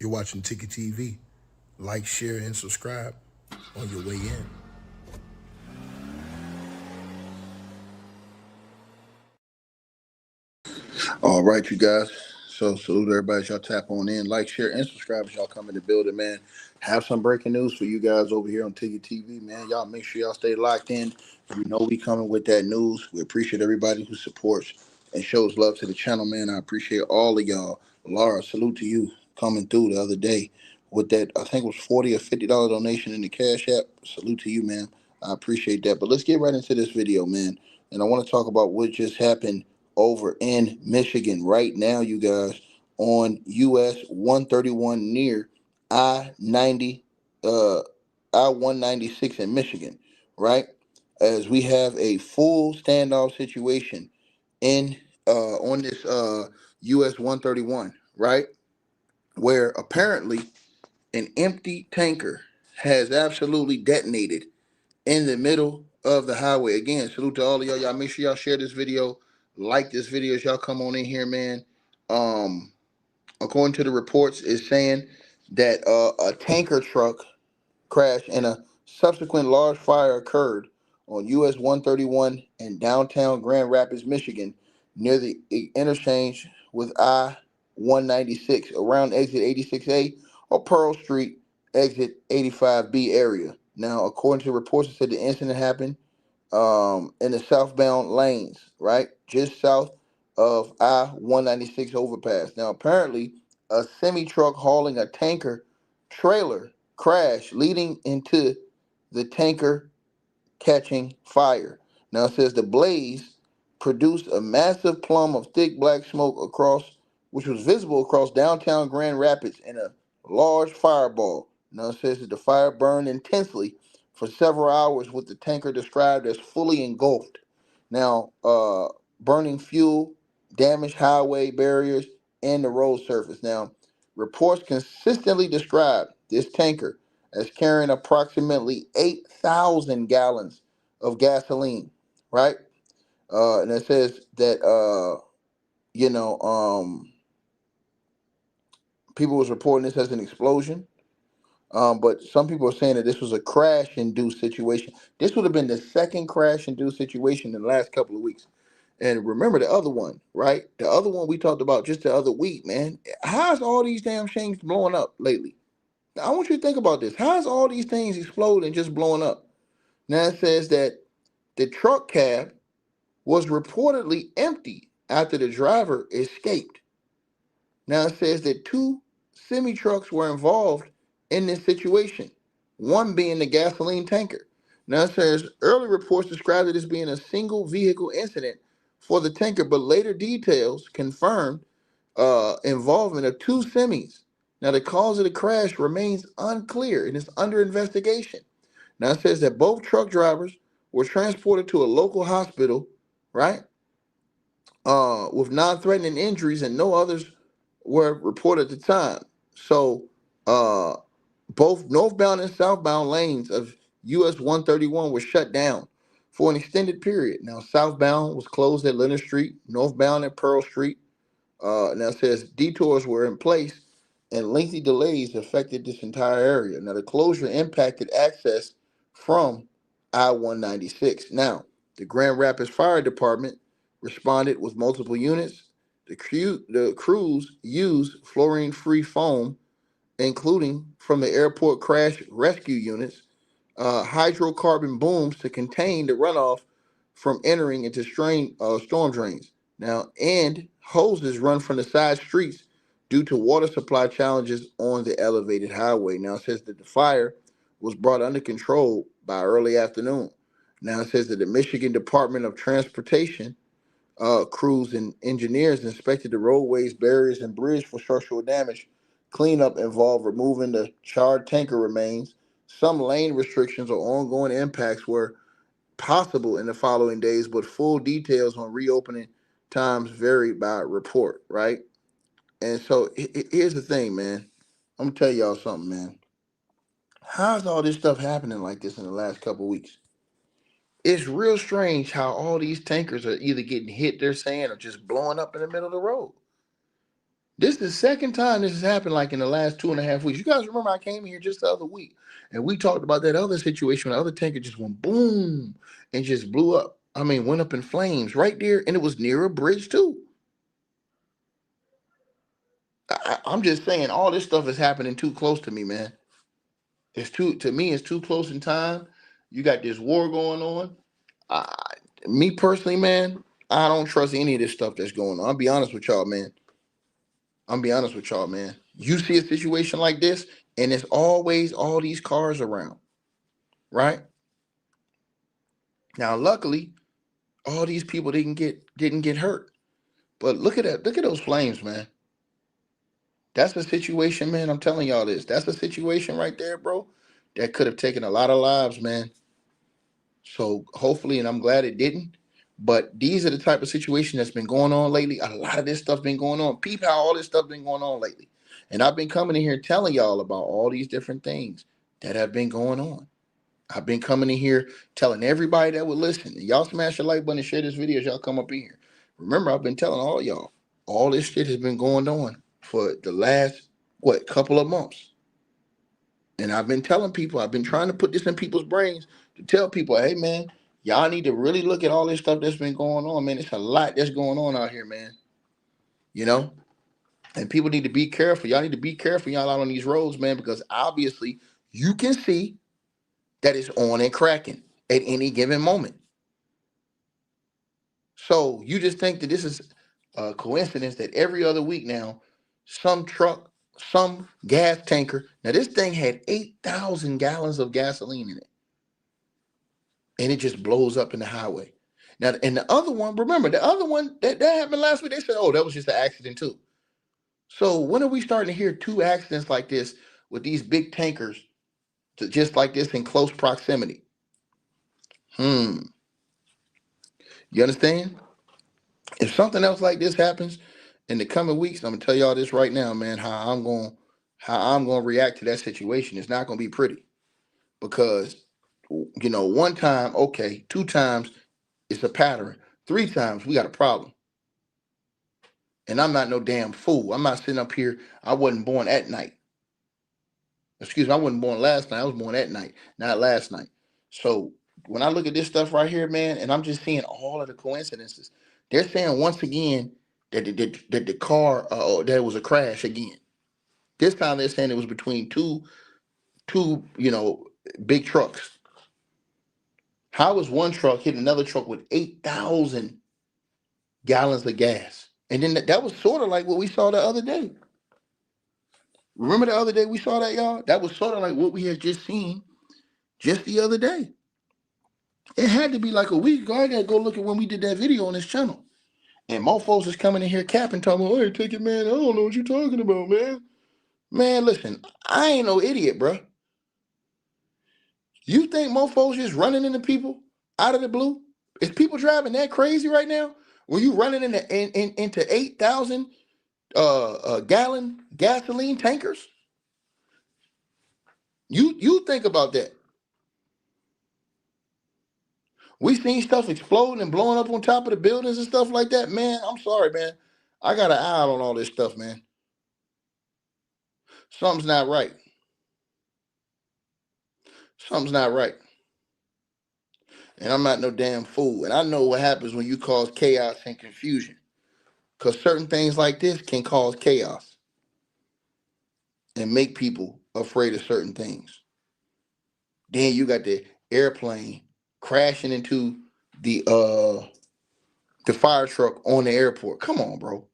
You're watching Ticket TV. Like, share, and subscribe on your way in. All right, you guys. So salute everybody. Y'all tap on in, like, share, and subscribe as y'all come in the building, man. Have some breaking news for you guys over here on Ticket TV, man. Y'all make sure y'all stay locked in. You know we coming with that news. We appreciate everybody who supports and shows love to the channel, man. I appreciate all of y'all. Laura, salute to you coming through the other day with that. I think it was $40 or $50 donation in the Cash App. Salute to you, man. I appreciate that. But let's get right into this video, man. And I want to talk about what just happened over in Michigan right now, you guys, on US-131 near I-90, I-196 in Michigan, right? As we have a full standoff situation in on this US-131, right? Where apparently an empty tanker has absolutely detonated in the middle of the highway. Again, salute to all of y'all. Y'all make sure y'all share this video, like this video as y'all come on in here, man. According to the reports, is saying that a tanker truck crashed and a subsequent large fire occurred on US 131 in downtown Grand Rapids, Michigan, near the interchange with I 196 around exit 86A or Pearl Street, exit 85B area. Now, according to reports, it said the incident happened in the southbound lanes, right? Just south of I 196 overpass. Now, apparently, a semi truck hauling a tanker trailer crashed, leading into the tanker catching fire. Now, it says the blaze produced a massive plume of thick black smoke which was visible across downtown Grand Rapids in a large fireball. Now, it says that the fire burned intensely for several hours, with the tanker described as fully engulfed. Now, burning fuel, damaged highway barriers, and the road surface. Now, reports consistently describe this tanker as carrying approximately 8,000 gallons of gasoline, right? And it says that, you know, people was reporting this as an explosion. But some people are saying that this was a crash-induced situation. This would have been the second crash-induced situation in the last couple of weeks. And remember the other one, right? The other one we talked about just the other week, man. How's all these damn things blowing up lately? Now, I want you to think about this. How's all these things exploding and just blowing up? Now it says that the truck cab was reportedly empty after the driver escaped. Now it says that two semi trucks were involved in this situation, one being the gasoline tanker. Now it says early reports described it as being a single vehicle incident for the tanker, but later details confirmed involvement of two semis. Now the cause of the crash remains unclear and is under investigation. Now it says that both truck drivers were transported to a local hospital, right? With non-threatening injuries, and no others were reported at the time. So, both northbound and southbound lanes of US 131 were shut down for an extended period. Now, southbound was closed at Leonard Street, northbound at Pearl Street. Now it says detours were in place and lengthy delays affected this entire area. Now, the closure impacted access from I 196. Now, the Grand Rapids Fire Department responded with multiple units. The crews used fluorine free foam, including from the airport crash rescue units, hydrocarbon booms to contain the runoff from entering into storm drains. Now, and hoses run from the side streets due to water supply challenges on the elevated highway. Now, it says that the fire was brought under control by early afternoon. Now, it says that the Michigan Department of Transportation crews and engineers inspected the roadways, barriers, and bridge for structural damage. Cleanup involved removing the charred tanker remains. Some lane restrictions or ongoing impacts were possible in the following days, but full details on reopening times varied by report, right? And so here's the thing, man. I'm gonna tell y'all something, man. How's all this stuff happening like this in the last couple weeks? It's real strange how all these tankers are either getting hit, they're saying, or just blowing up in the middle of the road. This is the second time this has happened, like in the last 2.5 weeks. You guys remember I came here just the other week and we talked about that other situation when the other tanker just went boom and just blew up. I mean, went up in flames right there, and it was near a bridge too. I'm just saying, all this stuff is happening too close to me, man. It's too to me. It's too close in time. You got this war going on. I, Me personally, man, I don't trust any of this stuff that's going on. I'll be honest with y'all, man. I'm be honest with y'all, man. You see a situation like this, and it's always all these cars around, right? Now, luckily, all these people didn't get hurt. But look at that. Look at those flames, man. That's a situation, man. I'm telling y'all this. That's a situation right there, bro. That could have taken a lot of lives, man. So hopefully, and I'm glad it didn't. But these are the type of situation that's been going on lately. A lot of this stuff been going on. Peep how all this stuff been going on lately. And I've been coming in here telling y'all about all these different things that have been going on. I've been coming in here telling everybody that would listen. And y'all smash the like button and share this video as y'all come up in here. Remember, I've been telling all y'all, all this shit has been going on for the last, couple of months. And I've been telling people, I've been trying to put this in people's brains to tell people, hey, man, y'all need to really look at all this stuff that's been going on, man. It's a lot that's going on out here, man. You know? And people need to be careful. Y'all need to be careful, y'all, out on these roads, man, because obviously you can see that it's on and cracking at any given moment. So you just think that this is a coincidence that every other week now, some truck, some gas tanker. Now this thing had 8,000 gallons of gasoline in it, and it just blows up in the highway. Now, and the other one, remember the other one that happened last week. They said, "Oh, that was just an accident too." So when are we starting to hear two accidents like this with these big tankers, just like this in close proximity? You understand? If something else like this happens in the coming weeks, I'm gonna tell y'all this right now, man. How I'm gonna react to that situation. It's not gonna be pretty because one time, okay, two times, it's a pattern. Three times, we got a problem. And I'm not no damn fool. I'm not sitting up here. I wasn't born at night. Excuse me, I wasn't born last night. I was born at night, not last night. So when I look at this stuff right here, man, and I'm just seeing all of the coincidences, they're saying once again that the car that was a crash again. This time they're saying it was between two big trucks. How is one truck hitting another truck with 8,000 gallons of gas? And then that was sort of like what we saw the other day. Remember the other day we saw that, y'all? That was sort of like what we had just seen just the other day. It had to be like a week ago. I gotta go look at when we did that video on this channel. And mofos is coming in here capping, talking about, hey, take it, man. I don't know what you're talking about, man. Man, listen, I ain't no idiot, bro. You think mofos just running into people out of the blue? Is people driving that crazy right now? Were you running into 8,000 gallon gasoline tankers? You think about that. We seen stuff exploding and blowing up on top of the buildings and stuff like that. Man, I'm sorry, man. I got an eye out on all this stuff, man. Something's not right. Something's not right. And I'm not no damn fool. And I know what happens when you cause chaos and confusion. Because certain things like this can cause chaos and make people afraid of certain things. Then you got the airplane crashing into the fire truck on the airport. Come on, bro.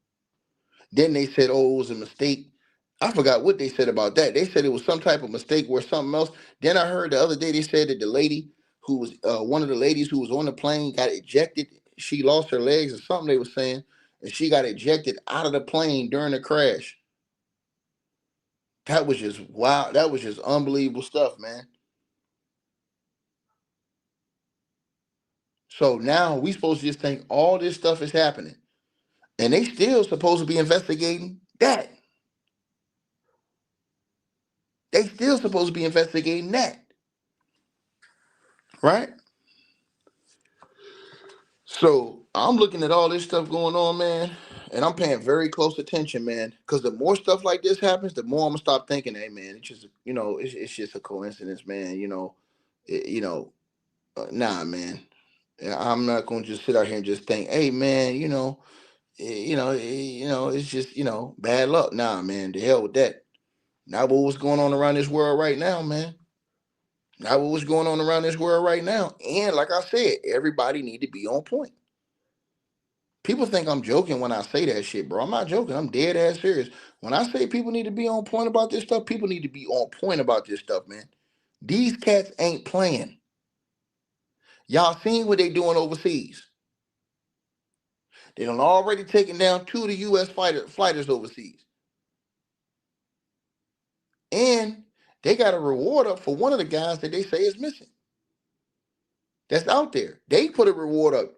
Then they said, oh, it was a mistake. I forgot what they said about that. They said it was some type of mistake or something else. Then I heard the other day they said that the lady who was one of the ladies who was on the plane got ejected. She lost her legs or something they were saying, and she got ejected out of the plane during the crash. That was just wow. That was just unbelievable stuff, man. So now we supposed to just think all this stuff is happening, and they still supposed to be investigating that. They still supposed to be investigating that, right? So I'm looking at all this stuff going on, man, And I'm paying very close attention, man, because the more stuff like this happens, the more I'm gonna stop thinking, hey, man, it's just, it's just a coincidence, man. Nah, man. I'm not gonna just sit out here and just think, hey, man, it's just, bad luck. Nah, man, the hell with that. Not what's going on around this world right now, man. Not what's going on around this world right now. And like I said, everybody need to be on point. People think I'm joking when I say that shit, bro. I'm not joking. I'm dead ass serious. When I say people need to be on point about this stuff, people need to be on point about this stuff, man. These cats ain't playing. Y'all seen what they doing overseas. They done already taken down 2 of the US fighters overseas. And they got a reward up for one of the guys that they say is missing. That's out there. They put a reward up.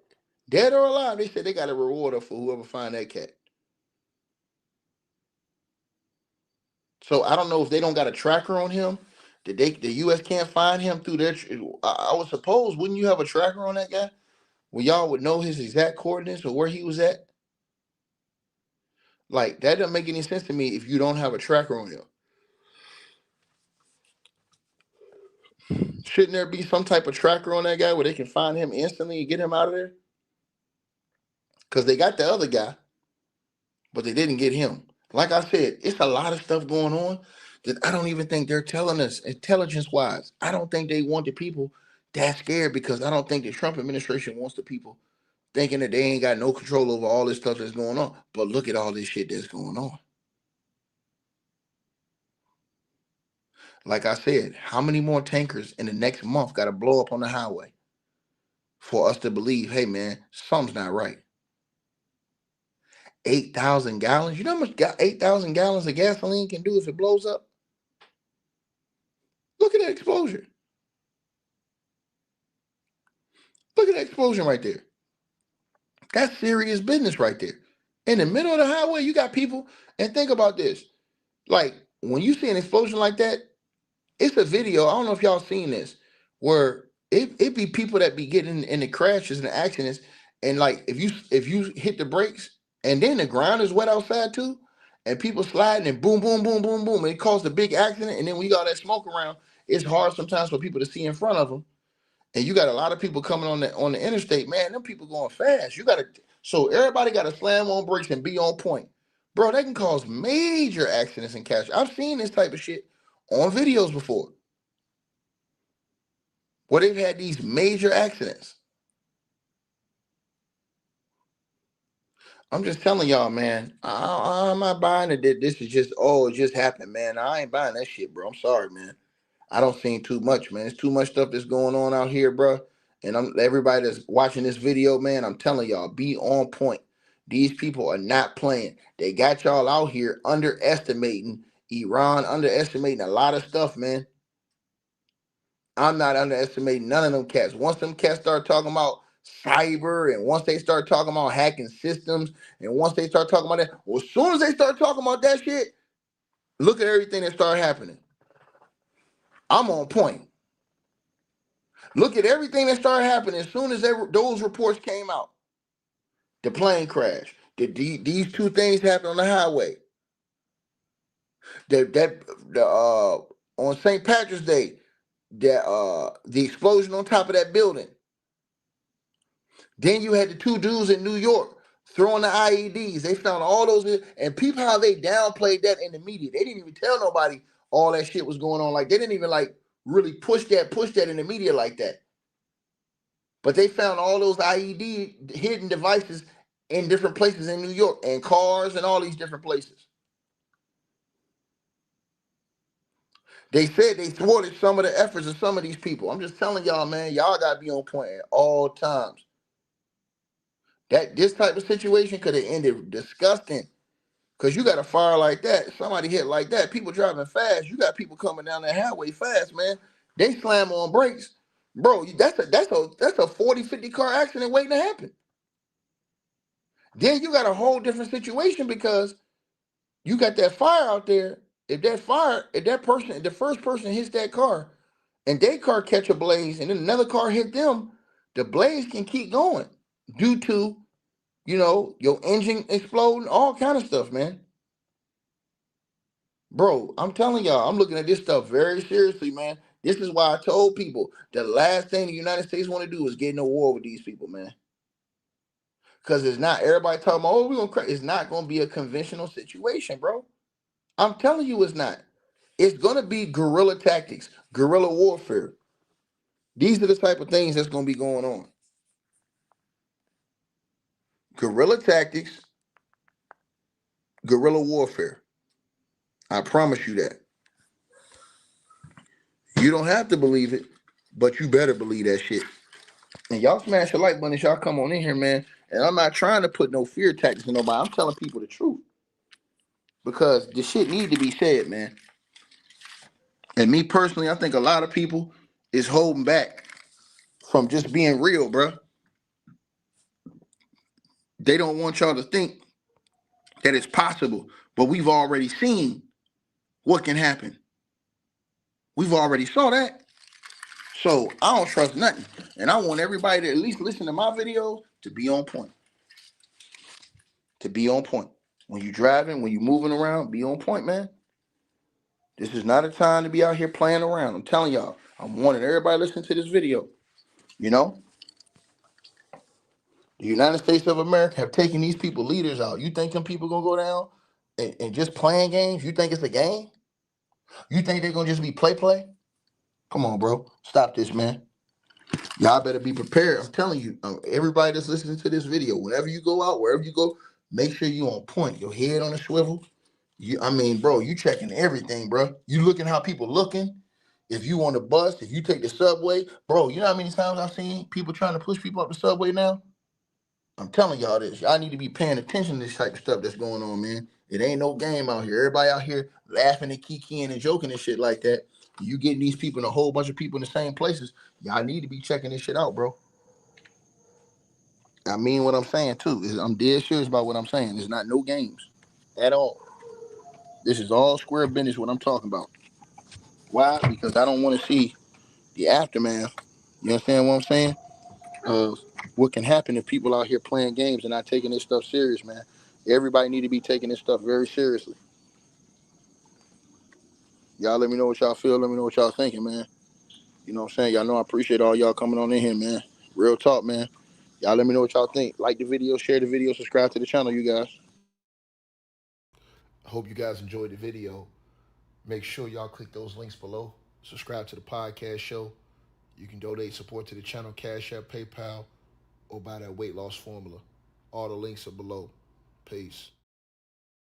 Dead or alive, they said they got a reward up for whoever find that cat. So I don't know if they don't got a tracker on him. The US can't find him through their. I would suppose, wouldn't you have a tracker on that guy? Well, y'all would know his exact coordinates or where he was at. Like, that doesn't make any sense to me if you don't have a tracker on him. Shouldn't there be some type of tracker on that guy where they can find him instantly and get him out of there? Because they got the other guy, but they didn't get him. Like I said, it's a lot of stuff going on that I don't even think they're telling us intelligence-wise. I don't think they want the people that scared, because I don't think the Trump administration wants the people thinking that they ain't got no control over all this stuff that's going on. But look at all this shit that's going on. Like I said, how many more tankers in the next month got to blow up on the highway for us to believe, hey, man, something's not right? 8,000 gallons. You know how much 8,000 gallons of gasoline can do if it blows up? Look at that explosion. Look at that explosion right there. That's serious business right there. In the middle of the highway, you got people, and think about this. Like, when you see an explosion like that, it's a video. I don't know if y'all seen this, where it be people that be getting in the crashes and the accidents, and like if you hit the brakes and then the ground is wet outside too, and people sliding and boom, boom, boom, boom, boom, and it caused a big accident, and then when you got that smoke around, it's hard sometimes for people to see in front of them. And you got a lot of people coming on the interstate, man. Them people going fast. So everybody got to slam on brakes and be on point, bro. That can cause major accidents and casualties. I've seen this type of shit on videos before, where they've had these major accidents. I'm just telling y'all, man. I'm not buying it that this is just, oh, it just happened, man. I ain't buying that shit, bro. I'm sorry, man. I don't see too much, man. It's too much stuff that's going on out here, bro. And everybody that's watching this video, man, I'm telling y'all, be on point. These people are not playing. They got y'all out here underestimating Iran, underestimating a lot of stuff, man. I'm not underestimating none of them cats. Once them cats start talking about cyber, and once they start talking about hacking systems, and once they start talking about that, well, as soon as they start talking about that shit, look at everything that started happening. I'm on point. Look at everything that started happening as soon as those reports came out. The plane crash. These two things happened on the highway. On St. Patrick's Day, the explosion on top of that building. Then you had the two dudes in New York throwing the IEDs. They found all those, and people how they downplayed that in the media. They didn't even tell nobody all that shit was going on. Like, they didn't even like really push that in the media like that. But they found all those IED hidden devices in different places in New York, and cars and all these different places. They said they thwarted some of the efforts of some of these people. I'm just telling y'all, man, y'all gotta be on point at all times. That this type of situation could have ended disgusting. Because you got a fire like that, somebody hit like that, people driving fast, you got people coming down that highway fast, man. They slam on brakes. Bro, that's a 40, 50 car accident waiting to happen. Then you got a whole different situation, because you got that fire out there. If the first person hits that car, and their car catch a blaze, and then another car hit them, the blaze can keep going due to You know, your engine exploding, all kind of stuff, man. Bro, I'm telling y'all, I'm looking at this stuff very seriously, man. This is why I told people the last thing the United States want to do is get in a war with these people, man. Because it's not everybody talking about, oh, we're gonna crack. It's not gonna be a conventional situation, bro. I'm telling you, it's not. It's gonna be guerrilla tactics, guerrilla warfare. These are the type of things that's gonna be going on. Guerrilla tactics, guerrilla warfare. I promise you that. You don't have to believe it, but you better believe that shit. And y'all smash the like button as y'all come on in here, man. And I'm not trying to put no fear tactics in nobody. I'm telling people the truth. Because the shit need to be said, man. And me personally, I think a lot of people is holding back from just being real, bro. They don't want y'all to think that it's possible. But we've already seen what can happen. We've already saw that. So I don't trust nothing. And I want everybody to at least listen to my videos to be on point. To be on point. When you're driving, when you're moving around, be on point, man. This is not a time to be out here playing around. I'm telling y'all. I'm wanting everybody listening to this video. You know? The United States of America have taken these people leaders out. You think them people gonna go down and just playing games? You think it's a game? You think they're gonna just be play? Come on, bro. Stop this, man. Y'all better be prepared. I'm telling you, everybody that's listening to this video, whenever you go out, wherever you go, make sure you on point. Your head on a swivel. I mean, bro, you checking everything, bro. You looking how people looking. If you on the bus, if you take the subway, bro, you know how many times I've seen people trying to push people up the subway now? I'm telling y'all this. Y'all need to be paying attention to this type of stuff that's going on, man. It ain't no game out here. Everybody out here laughing and kikiing and joking and shit like that. You getting these people and a whole bunch of people in the same places. Y'all need to be checking this shit out, bro. I mean what I'm saying too. I'm dead serious about what I'm saying. It's not no games at all. This is all square business what I'm talking about. Why? Because I don't want to see the aftermath. You understand what I'm saying? Of what can happen if people out here playing games and not taking this stuff serious, man. Everybody need to be taking this stuff very seriously. Y'all let me know what y'all feel. Let me know what y'all thinking, man. You know what I'm saying? Y'all know I appreciate all y'all coming on in here, man. Real talk, man. Y'all let me know what y'all think. Like the video, share the video, subscribe to the channel, you guys. I hope you guys enjoyed the video. Make sure y'all click those links below. Subscribe to the podcast show. You can donate support to the channel, Cash App, PayPal, or buy that weight loss formula. All the links are below. Peace.